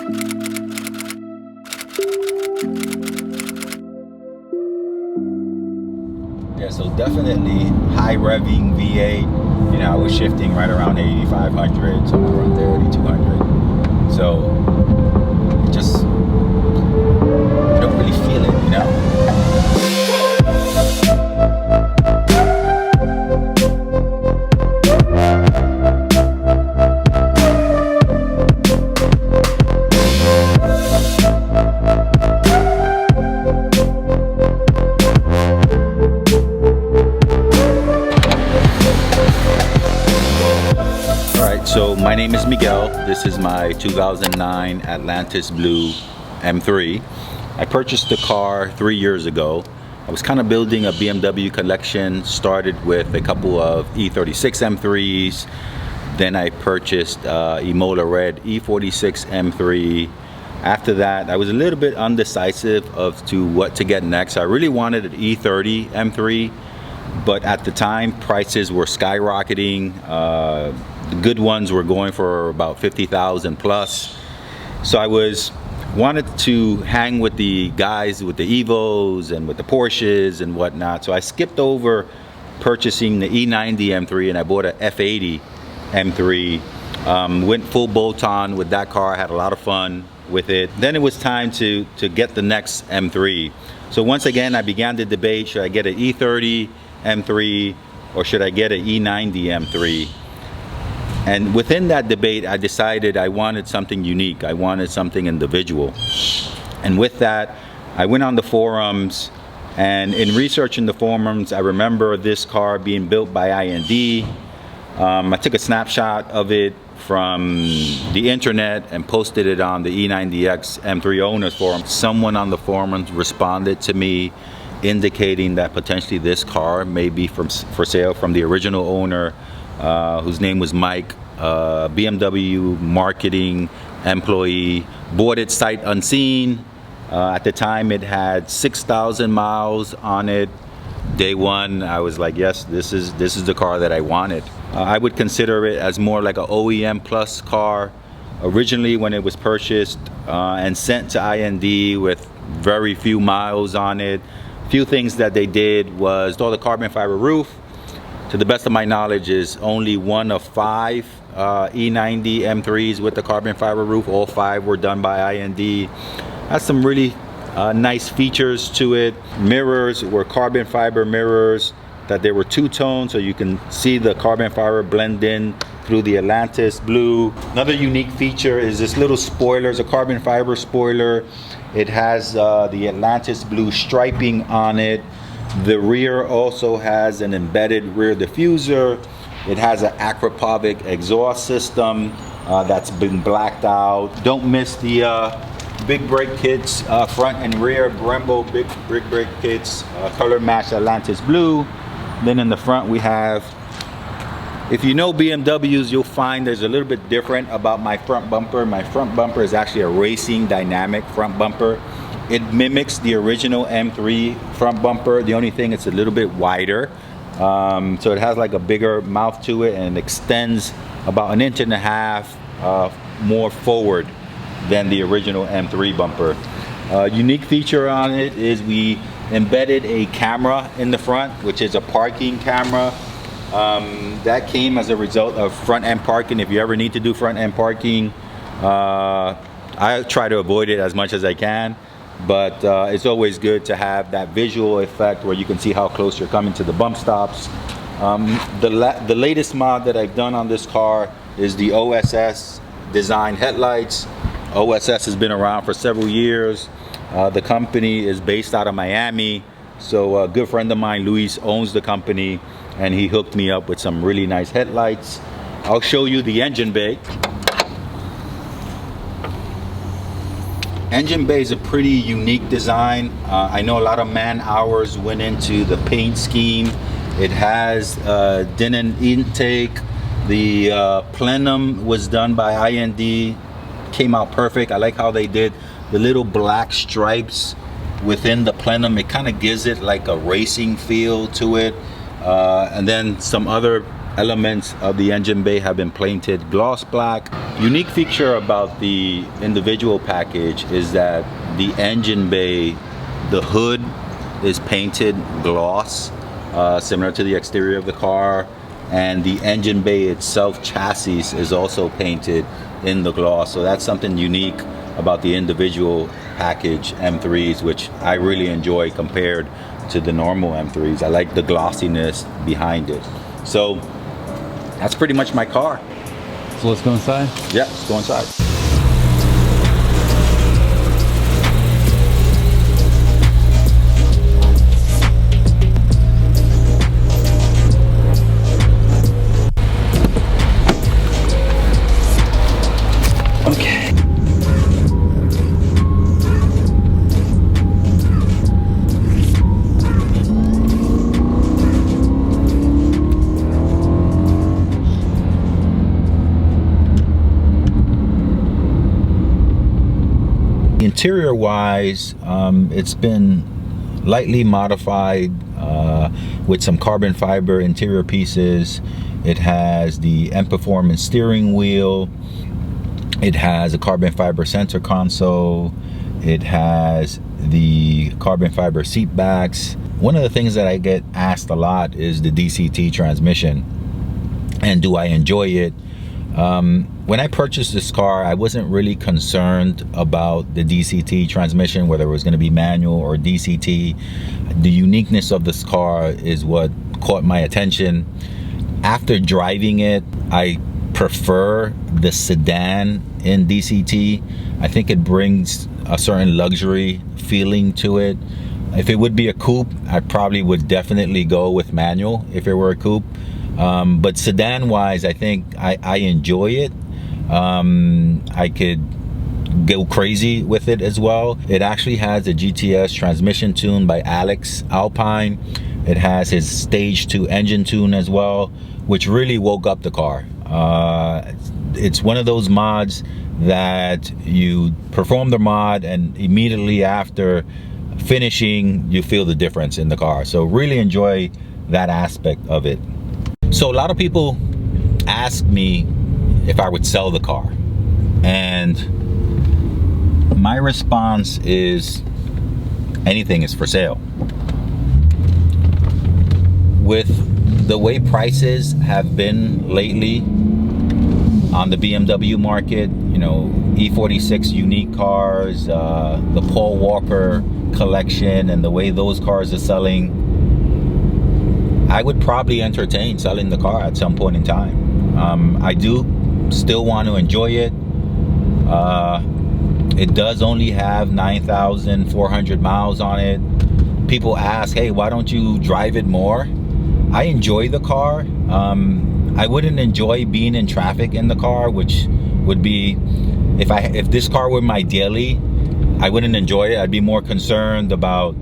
Yeah, so definitely high revving V8. You know, I was shifting right around 8,500, somewhere around there, 8,200. So it just, you don't really feel it, you know? So my name is Miguel. This is my 2009 Atlantis Blue M3. I purchased the car 3 years ago. I was kind of building a BMW collection, started with a couple of E36 M3s. Then I purchased Emola Red E46 M3. After that, I was a little bit undecisive as to what to get next. I really wanted an E30 M3, but at the time prices were skyrocketing. The good ones were going for about 50,000 plus. So I wanted to hang with the guys with the Evos and with the Porsches and whatnot. So I skipped over purchasing the E90 M3 and I bought a F80 M3. Went full bolt-on with that car. I had a lot of fun with it. Then it was time to get the next M3. So once again, I began to debate, should I get an E30 M3 or should I get an E90 M3? And within that debate, I decided I wanted something unique. I wanted something individual. And with that, I went on the forums, and in researching the forums, I remember this car being built by IND. I took a snapshot of it from the internet and posted it on the E90X M3 owners forum. Someone on the forums responded to me indicating that potentially this car may be for sale from the original owner, whose name was Mike, BMW marketing employee. Bought it sight unseen. At the time it had 6,000 miles on it. Day one I was like, yes, this is the car that I wanted. I would consider it as more like an OEM plus car. Originally when it was purchased and sent to IND with very few miles on it, few things that they did was install the carbon fiber roof. To the best of my knowledge, is only one of 5 E90 M3s with the carbon fiber roof. All 5 were done by IND. Has some really nice features to it. Mirrors were carbon fiber mirrors that they were two-tone, so you can see the carbon fiber blend in through the Atlantis Blue. Another unique feature is this little spoiler. It's a carbon fiber spoiler. It has the Atlantis Blue striping on it. The rear also has an embedded rear diffuser. It has an Aquapovic exhaust system that's been blacked out. Don't miss the big brake kits, front and rear Brembo big brake kits, color matched Atlantis Blue. Then in the front we have, if you know BMWs, you'll find there's a little bit different about my front bumper. My front bumper is actually a racing dynamic front bumper. It mimics the original M3 front bumper. The only thing, it's a little bit wider. So it has like a bigger mouth to it and extends about 1.5 inches more forward than the original M3 bumper. Unique feature on it is we embedded a camera in the front, which is a parking camera. That came as a result of front end parking. If you ever need to do front end parking, I try to avoid it as much as I can. But it's always good to have that visual effect where you can see how close you're coming to the bump stops. The latest mod that I've done on this car is the Oss Design Headlights. OSS has been around for several years. The company is based out of Miami. So a good friend of mine, Luis, owns the company, and he hooked me up with some really nice headlights. I'll show you the engine bay. Engine bay is a pretty unique design. I know a lot of man hours went into the paint scheme. It has denim intake. The plenum was done by IND. Came out perfect. I like how they did the little black stripes within the plenum. It kind of gives it like a racing feel to it. And then some other elements of the engine bay have been painted gloss black. Unique feature about the individual package is that the engine bay, the hood is painted gloss, similar to the exterior of the car, and the engine bay itself chassis is also painted in the gloss. So that's something unique about the individual package M3s, which I really enjoy compared to the normal M3s. I like the glossiness behind it. So that's pretty much my car. So let's go inside? Yeah, let's go inside. Okay. Interior wise, it's been lightly modified with some carbon fiber interior pieces. It has the M Performance steering wheel. It has a carbon fiber center console. It has the carbon fiber seat backs. One of the things that I get asked a lot is the DCT transmission, and do I enjoy it? When I purchased this car, I wasn't really concerned about the DCT transmission, whether it was going to be manual or DCT. The uniqueness of this car is what caught my attention. After driving it, I prefer the sedan in DCT. I think it brings a certain luxury feeling to it. If it would be a coupe, I probably would definitely go with manual if it were a coupe. But sedan wise, I think I enjoy it. I could go crazy with it as well. It actually has a GTS transmission tune by Alex Alpine. It has his stage 2 engine tune as well, which really woke up the car. It's one of those mods that you perform the mod and immediately after finishing you feel the difference in the car. So really enjoy that aspect of it. So a lot of people ask me if I would sell the car, and my response is anything is for sale. With the way prices have been lately on the BMW market, you know, E46 unique cars, the Paul Walker collection, and the way those cars are selling, I would probably entertain selling the car at some point in time. I do still want to enjoy it. It does only have 9,400 miles on it. People ask, hey, why don't you drive it more? I enjoy the car. I wouldn't enjoy being in traffic in the car, which would be, if this car were my daily, I wouldn't enjoy it. I'd be more concerned about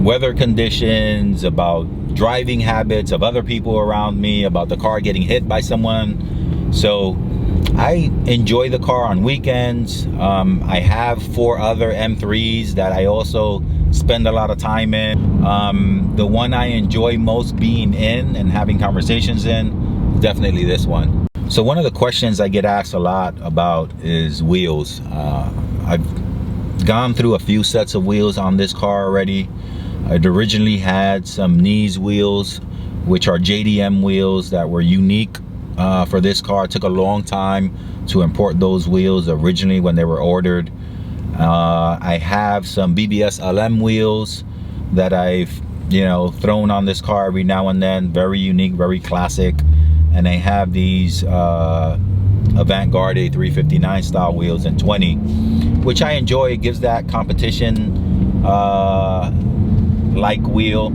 weather conditions, about driving habits of other people around me, about the car getting hit by someone. So I enjoy the car on weekends. I have 4 other M3s that I also spend a lot of time in. The one I enjoy most being in and having conversations in is definitely this one. So one of the questions I get asked a lot about is wheels. I've gone through a few sets of wheels on this car already. I'd originally had some knees wheels, which are JDM wheels that were unique for this car. It took a long time to import those wheels originally when they were ordered. I have some BBS LM wheels that I've, you know, thrown on this car every now and then. Very unique, very classic. And I have these Avantgarde 359 style wheels in 20, which I enjoy. It gives that competition like wheel.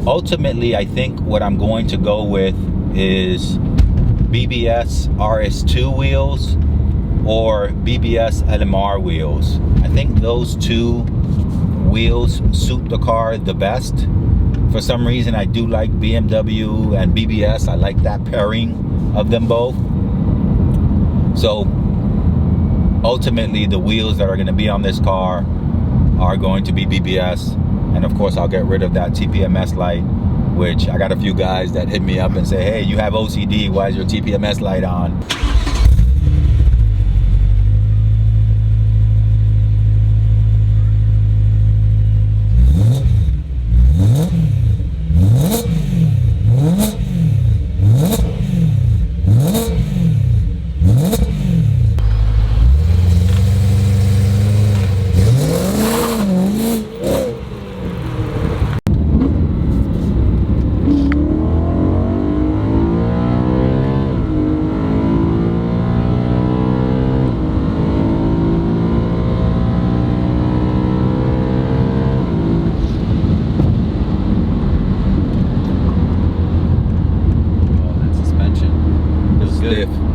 Ultimately, I think what I'm going to go with is BBS RS2 wheels or BBS LMR wheels. I think those two wheels suit the car the best. For some reason, I do like BMW and BBS. I like that pairing of them both. So ultimately, the wheels that are going to be on this car are going to be BBS. And of course, I'll get rid of that TPMS light which I got a few guys that hit me up and say, hey, you have OCD, why is your TPMS light on?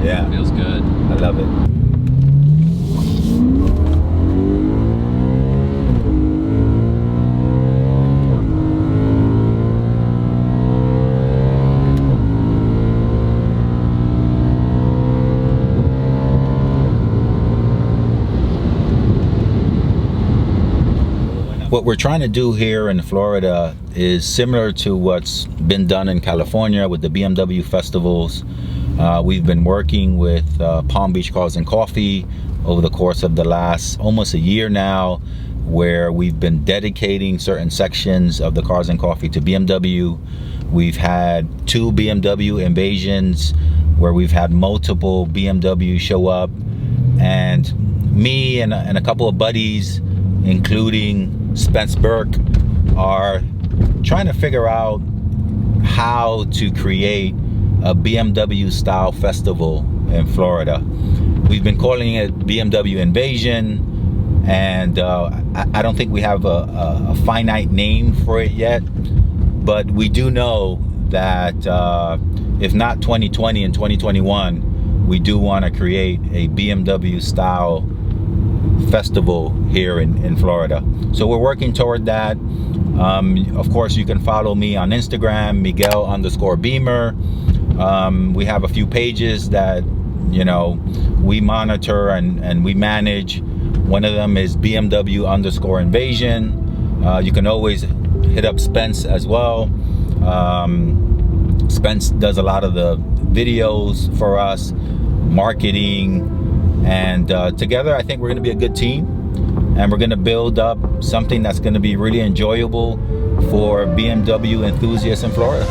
Yeah, Feels good. I love it. What we're trying to do here in Florida is similar to what's been done in California with the BMW festivals. We've been working with Palm Beach Cars and Coffee over the course of the last almost a year now, where we've been dedicating certain sections of the Cars and Coffee to BMW. We've had 2 BMW invasions where we've had multiple BMW show up, and me and a couple of buddies, including Spence Burke, are trying to figure out how to create a BMW style festival in Florida. We've been calling it BMW Invasion, and I don't think we have a finite name for it yet, but we do know that if not 2020 and 2021, we do want to create a BMW style festival here in Florida. So we're working toward that. Of course, you can follow me on Instagram, Miguel_Beamer. We have a few pages that, you know, we monitor and we manage. One of them is BMW_Invasion. You can always hit up Spence as well. Spence does a lot of the videos for us, marketing, and together I think we're going to be a good team, and we're going to build up something that's going to be really enjoyable for BMW enthusiasts in Florida.